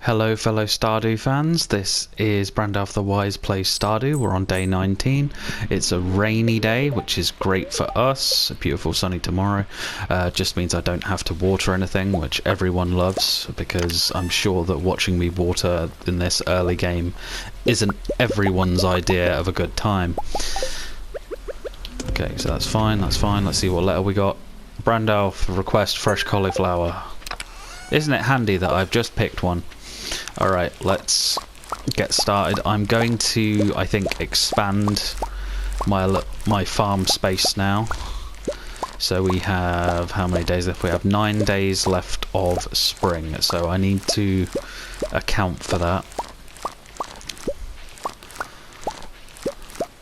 Hello fellow Stardew fans, this is Brandalf the Wise plays Stardew. We're on day 19. It's a rainy day, which is great for us. A beautiful sunny tomorrow. Just means I don't have to water anything, which everyone loves, because I'm sure that watching me water in this early game isn't everyone's idea of a good time. Okay, so that's fine, that's fine. Let's see what letter we got. Brandalf, request fresh cauliflower. Isn't it handy that I've just picked one? Alright, let's get started. I'm going to, I think, expand my farm space now. So we have, how many days left? We have 9 days left of spring, so I need to account for that.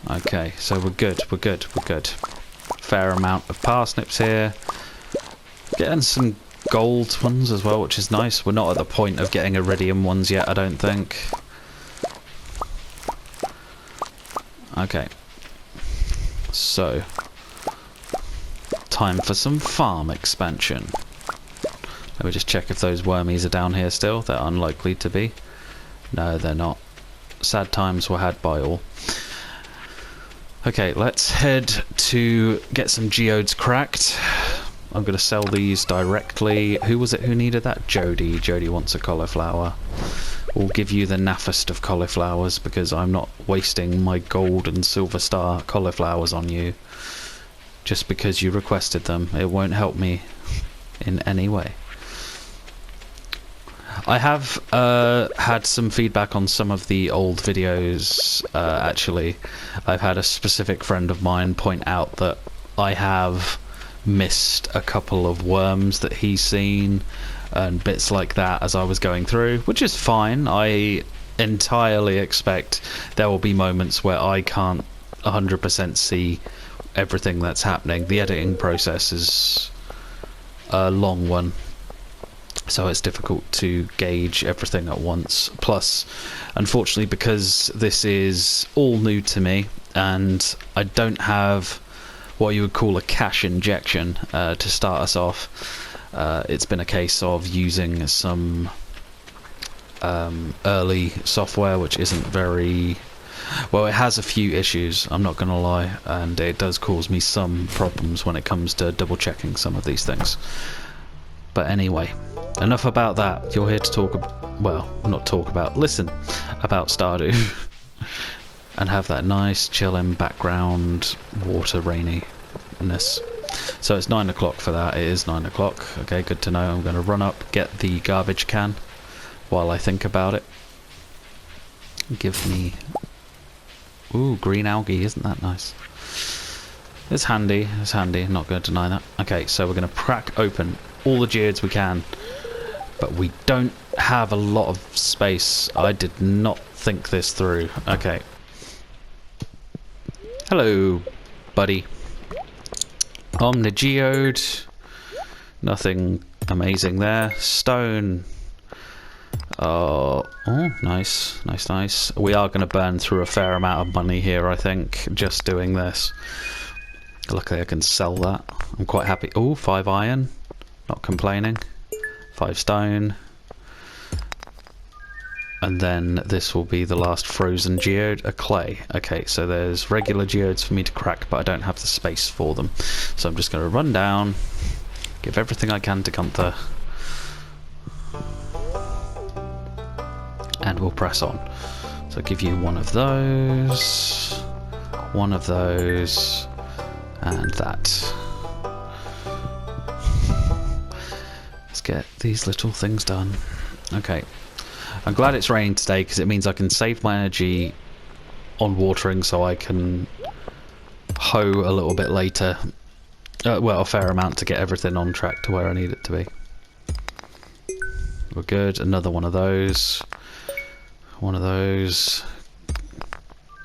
Okay, so we're good, we're good, we're good. Fair amount of parsnips here. Getting some gold ones as well, which is nice. We're not at the point of getting iridium ones yet, I don't think. Okay. So, time for some farm expansion. Let me just check if those wormies are down here still. They're unlikely to be. No, they're not. Sad times were had by all. Okay, let's head to get some geodes cracked. I'm going to sell these directly. Who was it who needed that? Jody. Jody wants a cauliflower. We'll give you the naffest of cauliflowers because I'm not wasting my gold and silver star cauliflowers on you just because you requested them. It won't help me in any way. I have had some feedback on some of the old videos, actually. I've had a specific friend of mine point out that I have missed a couple of worms that he's seen and bits like that as I was going through, which is fine. I entirely expect there will be moments where I can't 100% see everything that's happening. The editing process is a long one, so it's difficult to gauge everything at once. Plus, unfortunately, because this is all new to me and I don't have what you would call a cash injection to start us off, it's been a case of using some early software which isn't very well. It has a few issues, I'm not gonna lie, and it does cause me some problems when it comes to double checking some of these things. But anyway, enough about that. You're here to talk listen about Stardew. And have that nice chilling background water raininess. So it's 9 o'clock for that. It is 9 o'clock. Okay, good to know. I'm going to run up, get the garbage can while I think about it. Give me... Ooh, green algae. Isn't that nice? It's handy. It's handy. Not going to deny that. Okay, so we're going to crack open all the geodes we can. But we don't have a lot of space. I did not think this through. Okay. Hello, buddy. Omnigeode. Nothing amazing there. Stone. Oh, nice, nice, nice. We are going to burn through a fair amount of money here, I think, just doing this. Luckily, I can sell that. I'm quite happy. Oh, 5 iron. Not complaining. 5 stone. And then this will be the last frozen geode, a clay. Okay, so there's regular geodes for me to crack, but I don't have the space for them. So I'm just going to run down, give everything I can to Gunther, and we'll press on. So I'll give you one of those, and that. Let's get these little things done. Okay. I'm glad it's raining today because it means I can save my energy on watering so I can hoe a little bit later. Well, a fair amount to get everything on track to where I need it to be. We're good. Another one of those. One of those.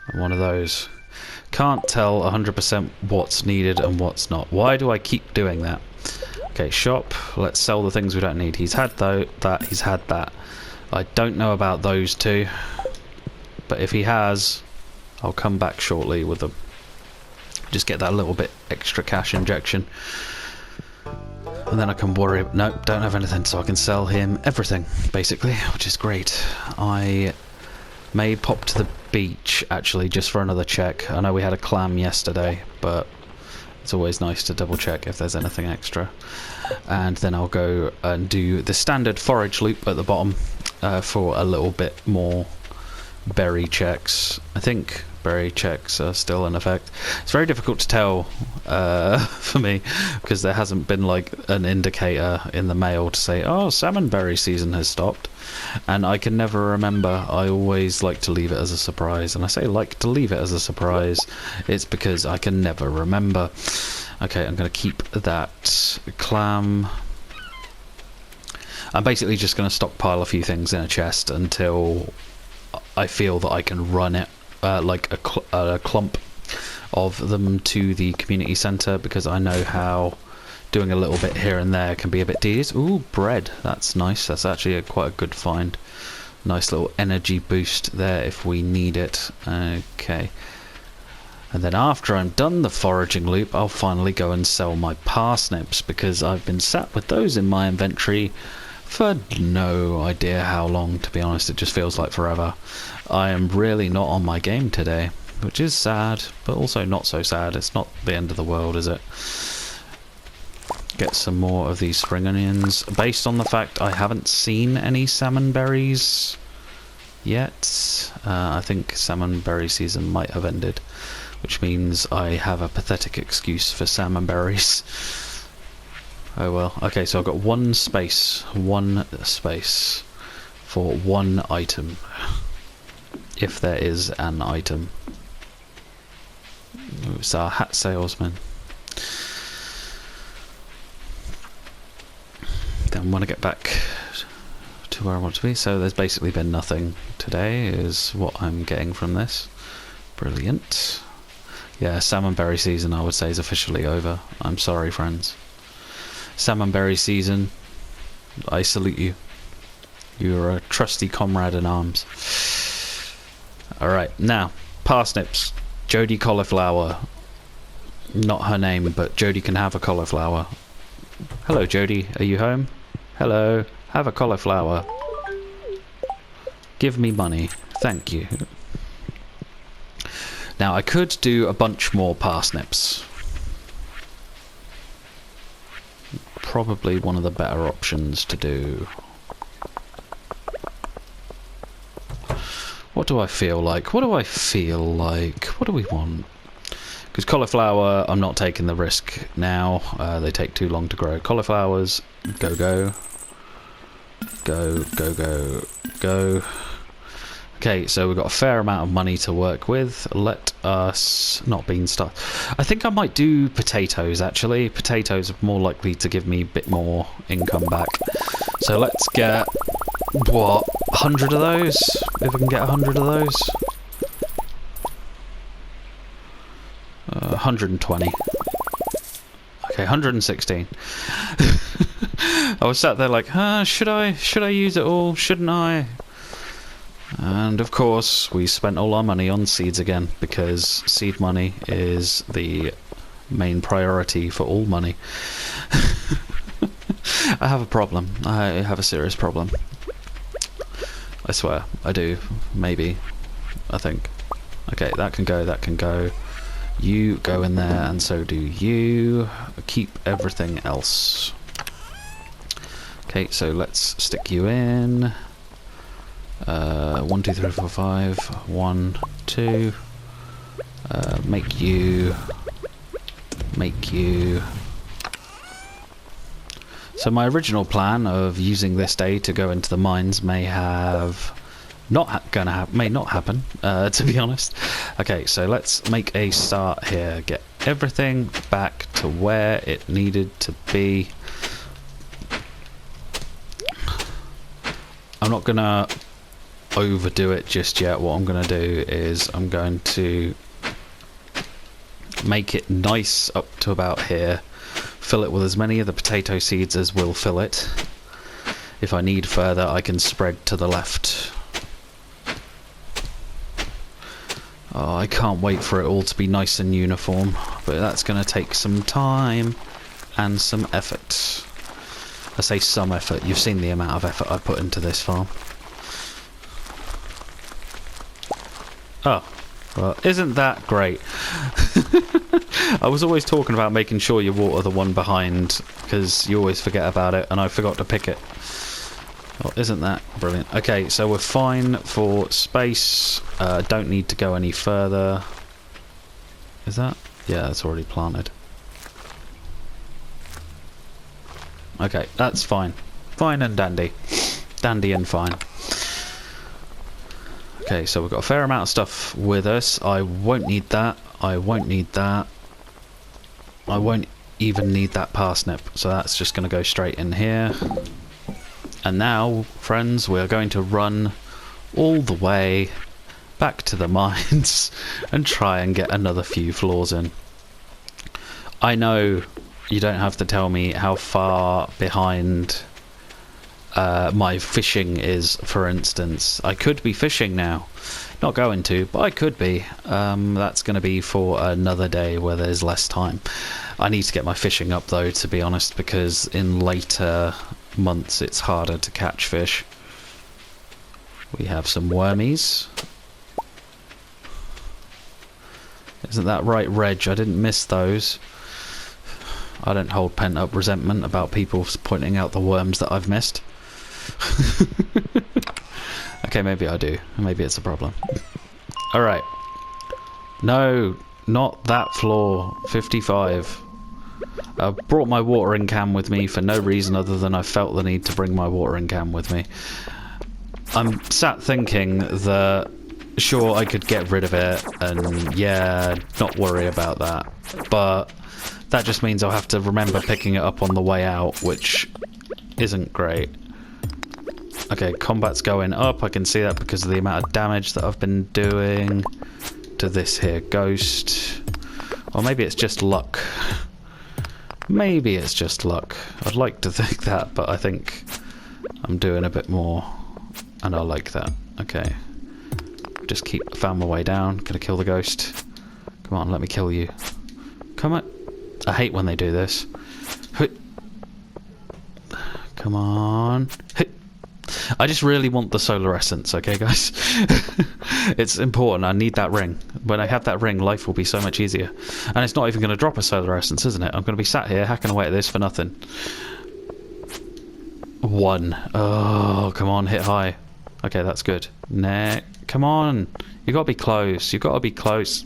And one of those. Can't tell 100% what's needed and what's not. Why do I keep doing that? Okay, shop. Let's sell the things we don't need. He's had that. He's had that. I don't know about those two, but if he has, I'll come back shortly with them. Just get that little bit extra cash injection. And then I can worry... No, don't have anything, so I can sell him everything, basically, which is great. I may pop to the beach, actually, just for another check. I know we had a clam yesterday, but it's always nice to double check if there's anything extra. And then I'll go and do the standard forage loop at the bottom for a little bit more berry checks. I think berry checks are still in effect. It's very difficult to tell for me because there hasn't been like an indicator in the mail to say, oh, salmon berry season has stopped, and I can never remember. I always like to leave it as a surprise, and I say like to leave it as a surprise, it's because I can never remember. Okay, I'm going to keep that clam. I'm basically just going to stockpile a few things in a chest until I feel that I can run it like a clump of them to the community centre, because I know how doing a little bit here and there can be a bit tedious. Ooh, bread. That's nice. That's actually quite a good find. Nice little energy boost there if we need it. Okay. And then after I'm done the foraging loop, I'll finally go and sell my parsnips, because I've been sat with those in my inventory for no idea how long, to be honest. It just feels like forever. I am really not on my game today, which is sad, but also not so sad. It's not the end of the world, is it? Get some more of these spring onions. Based on the fact I haven't seen any salmon berries yet, I think salmon berry season might have ended, which means I have a pathetic excuse for salmon berries. Oh well. Okay, so I've got one space for one item, if there is an item. Ooh, it's our hat salesman. Then I want to get back to where I want to be. So there's basically been nothing today, is what I'm getting from this. Brilliant. Yeah, salmon berry season, I would say, is officially over. I'm sorry, friends. Salmon berry season, I salute you. You're a trusty comrade in arms. Alright, now, parsnips. Jodie Cauliflower. Not her name, but Jodie can have a cauliflower. Hello, Jodie. Are you home? Hello. Have a cauliflower. Give me money. Thank you. Now, I could do a bunch more parsnips. Probably one of the better options to do. What do I feel like? What do I feel like? What do we want? Because cauliflower, I'm not taking the risk now. They take too long to grow. Cauliflowers, go, go. Go, go, go, go. Okay, so we've got a fair amount of money to work with. Let us... not beanstalk. I think I might do potatoes, actually. Potatoes are more likely to give me a bit more income back. So let's get... what? 100 of those? If I can get 100 of those? 120. Okay, 116. I was sat there like, should I use it all? Shouldn't I? And of course, we spent all our money on seeds again, because seed money is the main priority for all money. I have a problem. I have a serious problem. I swear, I do. Maybe. I think. Okay, that can go, that can go. You go in there, and so do you. Keep everything else. Okay, so let's stick you in. 1, 2, 3, 4, 5. 1, 2. Make you. Make you. So my original plan of using this day to go into the mines may have may not happen, to be honest. Okay, so let's make a start here. Get everything back to where it needed to be. I'm not gonna overdo it just yet. What I'm gonna do is I'm going to make it nice up to about here. Fill it with as many of the potato seeds as will fill it. If I need further, I can spread to the left. Oh, I can't wait for it all to be nice and uniform, but that's going to take some time and some effort. I say some effort. You've seen the amount of effort I put into this farm. Oh, well, isn't that great? I was always talking about making sure you water the one behind, because you always forget about it, and I forgot to pick it. Well, isn't that brilliant? Okay, so we're fine for space. Don't need to go any further. Is that? Yeah, that's already planted. Okay, that's fine. Fine and dandy. Dandy and fine. Okay, so we've got a fair amount of stuff with us. I won't need that. I won't need that. I won't even need that parsnip. So that's just going to go straight in here. And now, friends, we're going to run all the way back to the mines and try and get another few floors in. I know you don't have to tell me how far behind my fishing is, for instance. I could be fishing now. Not going to, but I could be. That's going to be for another day where there's less time. I need to get my fishing up though, to be honest, because in later months it's harder to catch fish. We have some wormies. Isn't that right, Reg? I didn't miss those. I don't hold pent-up resentment about people pointing out the worms that I've missed. Okay, maybe I do. Maybe it's a problem. Alright. No, not that floor. 55. I brought my watering can with me for no reason other than I felt the need to bring my watering can with me. I'm sat thinking that sure, I could get rid of it and yeah, not worry about that. But that just means I'll have to remember picking it up on the way out, which isn't great. Okay, combat's going up. I can see that because of the amount of damage that I've been doing to this here ghost. Or maybe it's just luck. Maybe it's just luck. I'd like to think that, but I think I'm doing a bit more. And I like that. Okay. Just found my way down. Gonna kill the ghost. Come on, let me kill you. Come on. I hate when they do this. Come on. I just really want the solar essence, okay guys? It's important, I need that ring. When I have that ring, life will be so much easier. And it's not even going to drop a solar essence, isn't it? I'm going to be sat here hacking away at this for nothing. 1. Oh, come on, hit high. Okay, that's good. Come on. You got to be close. You got to be close.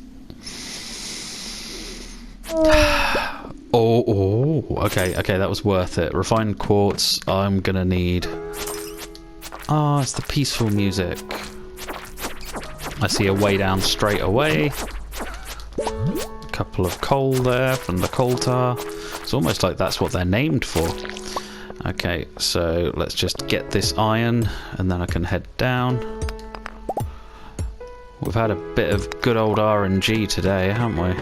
Oh, okay, that was worth it. Refined quartz, I'm going to need... Ah, it's the peaceful music. I see a way down straight away. A couple of coal there from the coal tar. It's almost like that's what they're named for. Okay, so let's just get this iron and then I can head down. We've had a bit of good old RNG today, haven't we?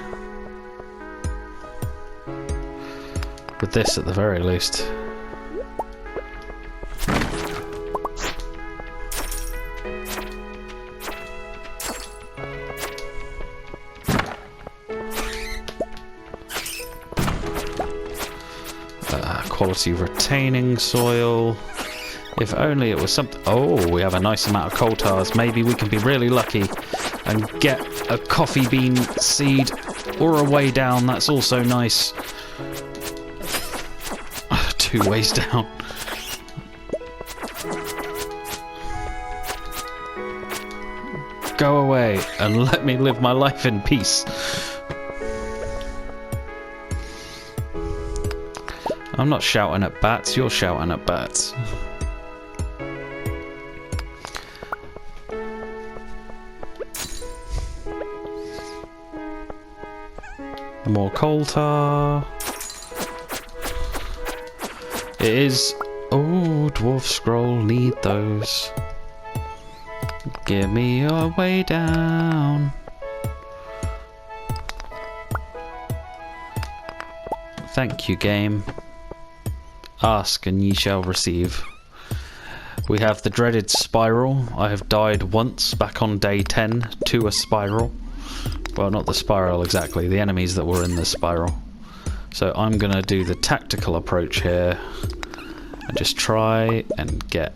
With this at the very least. Quality retaining soil. If only it was something... Oh, we have a nice amount of coal tars. Maybe we can be really lucky and get a coffee bean seed or a way down. That's also nice. 2 ways down. Go away and let me live my life in peace. I'm not shouting at bats, you're shouting at bats. More coal tar. It is... Oh, dwarf scroll, need those. Give me your way down. Thank you, game. Ask and ye shall receive. We have the dreaded spiral. I have died once back on day 10 to a spiral. Well, not the spiral exactly, the enemies that were in the spiral. So I'm going to do the tactical approach here And just try and get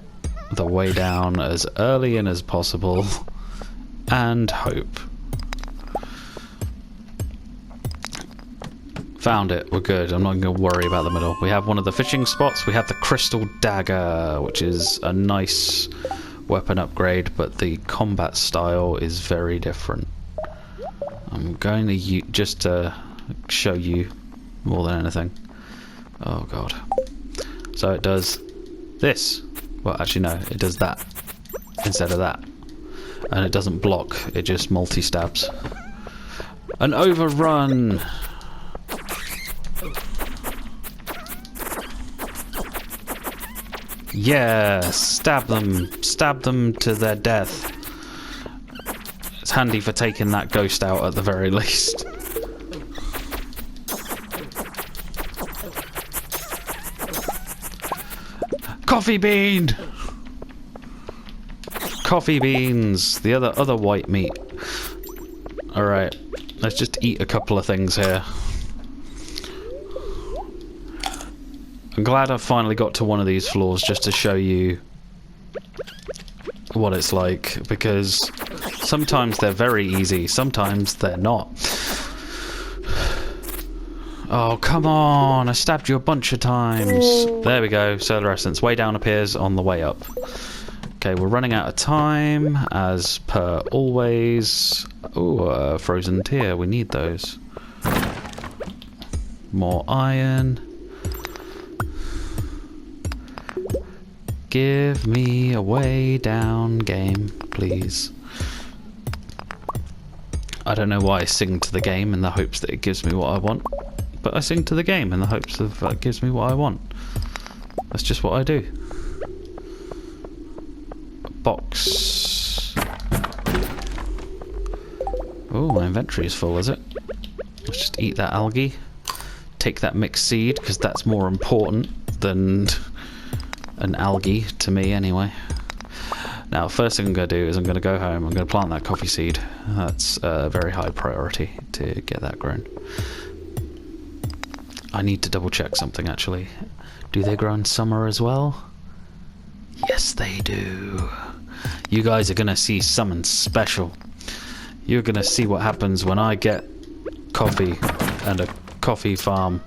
the way down as early in as possible and hope. Found it, we're good. I'm not going to worry about the middle. We have one of the fishing spots. We have the crystal dagger, which is a nice weapon upgrade, but the combat style is very different. I'm going to just to show you more than anything. Oh god. So it does this. Well, actually no, it does that instead of that. And it doesn't block, it just multi-stabs. An overrun! Yeah, stab them to their death. It's handy for taking that ghost out at the very least. Coffee bean! Coffee beans, the other white meat. Alright, let's just eat a couple of things here. I'm glad I finally got to one of these floors just to show you what it's like, because sometimes they're very easy, sometimes they're not. Oh, come on, I stabbed you a bunch of times. There we go, solar essence. Way down appears on the way up. Okay, we're running out of time, as per always. Oh, frozen tear, we need those. More iron. Give me a way down, game, please. I don't know why I sing to the game in the hopes that it gives me what I want, but I sing to the game in the hopes that it gives me what I want. That's just what I do. Box. Oh, my inventory is full, is it? Let's just eat that algae. Take that mixed seed, because that's more important than an algae to me anyway. Now, first thing I'm going to do is I'm going to go home, I'm going to plant that coffee seed. That's a very high priority to get that grown. I need to double check something actually. Do they grow in summer as well? Yes they do. You guys are going to see something special. You're going to see what happens when I get coffee and a coffee farm.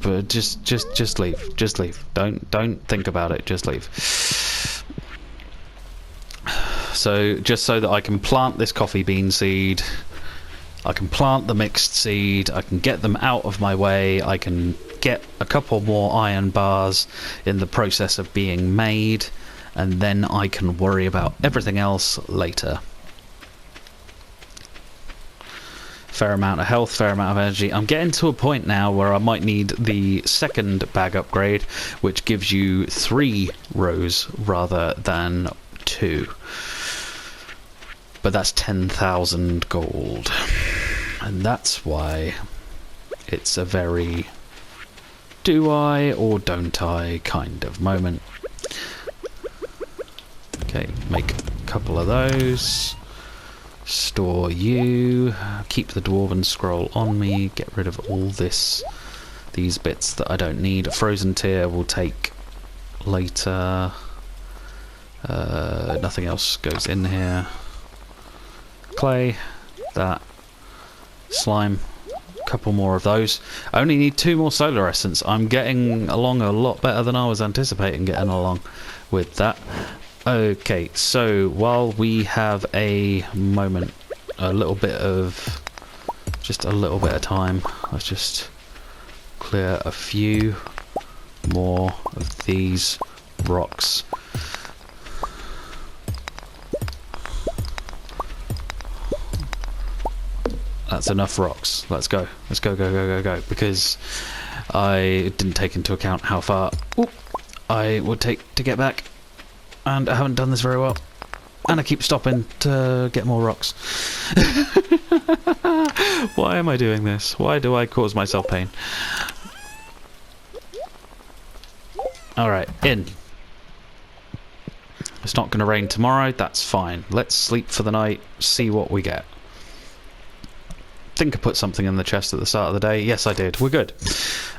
But just leave. Don't think about it. Just leave. So just so that I can plant this coffee bean seed, I can plant the mixed seed, I can get them out of my way, I can get a couple more iron bars in the process of being made, and then I can worry about everything else later. Fair amount of health, fair amount of energy. I'm getting to a point now where I might need the second bag upgrade, which gives you 3 rows rather than 2. But that's 10,000 gold. And that's why it's a very do I or don't I kind of moment. Okay, make a couple of those. Store you, keep the dwarven scroll on me, get rid of all these bits that I don't need. Frozen tear will take later. Nothing else goes in here. Clay, that, slime, couple more of those. I only need 2 more solar essence. I'm getting along a lot better than I was anticipating getting along with that. Okay, so while we have a moment, just a little bit of time, let's just clear a few more of these rocks. That's enough rocks. Let's go. Let's go, because I didn't take into account how far I would take to get back. And I haven't done this very well. And I keep stopping to get more rocks. Why am I doing this? Why do I cause myself pain? Alright, in. It's not going to rain tomorrow, that's fine. Let's sleep for the night, see what we get. think I put something in the chest at the start of the day. Yes, I did. We're good.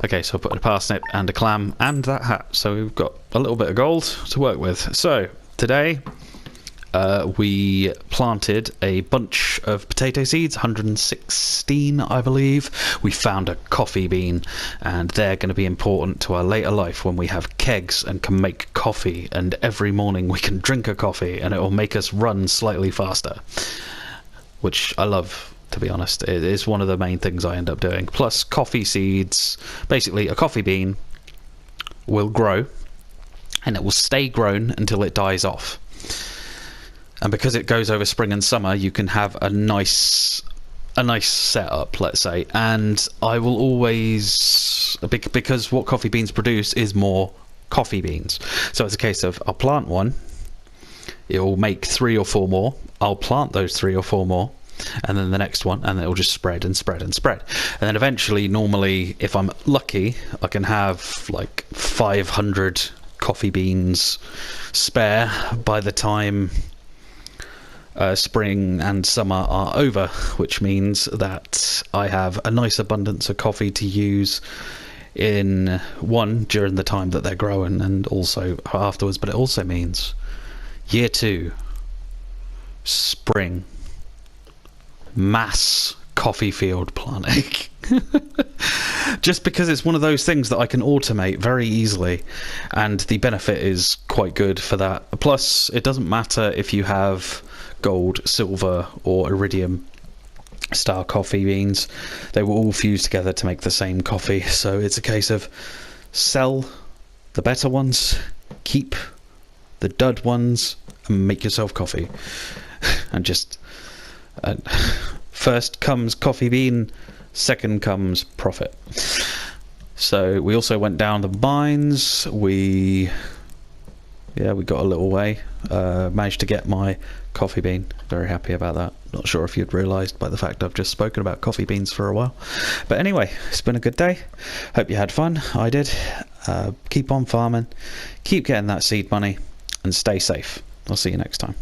Okay, so I put a parsnip and a clam and that hat. So we've got a little bit of gold to work with. So today we planted a bunch of potato seeds, 116 I believe. We found a coffee bean, and they're going to be important to our later life when we have kegs and can make coffee, and every morning we can drink a coffee and it will make us run slightly faster, which I love, to be honest. It is one of the main things I end up doing. Plus coffee seeds, basically a coffee bean will grow and it will stay grown until it dies off. And because it goes over spring and summer, you can have a nice setup, let's say. And I will always, because what coffee beans produce is more coffee beans. So it's a case of, I'll plant one, it will make 3 or 4 more, I'll plant those 3 or 4 more, and then the next one, and it'll just spread and spread and spread. And then eventually, normally, if I'm lucky, I can have like 500 coffee beans spare by the time spring and summer are over, which means that I have a nice abundance of coffee to use in during the time that they're growing, and also afterwards. But it also means year 2, spring, mass coffee field planting. Just because it's one of those things that I can automate very easily, and the benefit is quite good for that. Plus, it doesn't matter if you have gold, silver or iridium star coffee beans, they will all fuse together to make the same coffee. So it's a case of sell the better ones, keep the dud ones, and make yourself coffee. And just first comes coffee bean, second comes profit. So we also went down the mines. We got a little way, managed to get my coffee bean. Very happy about that. Not sure if you'd realised by the fact I've just spoken about coffee beans for a while. But anyway, it's been a good day. Hope you had fun. I did. Keep on farming, keep getting that seed money, and stay safe. I'll see you next time.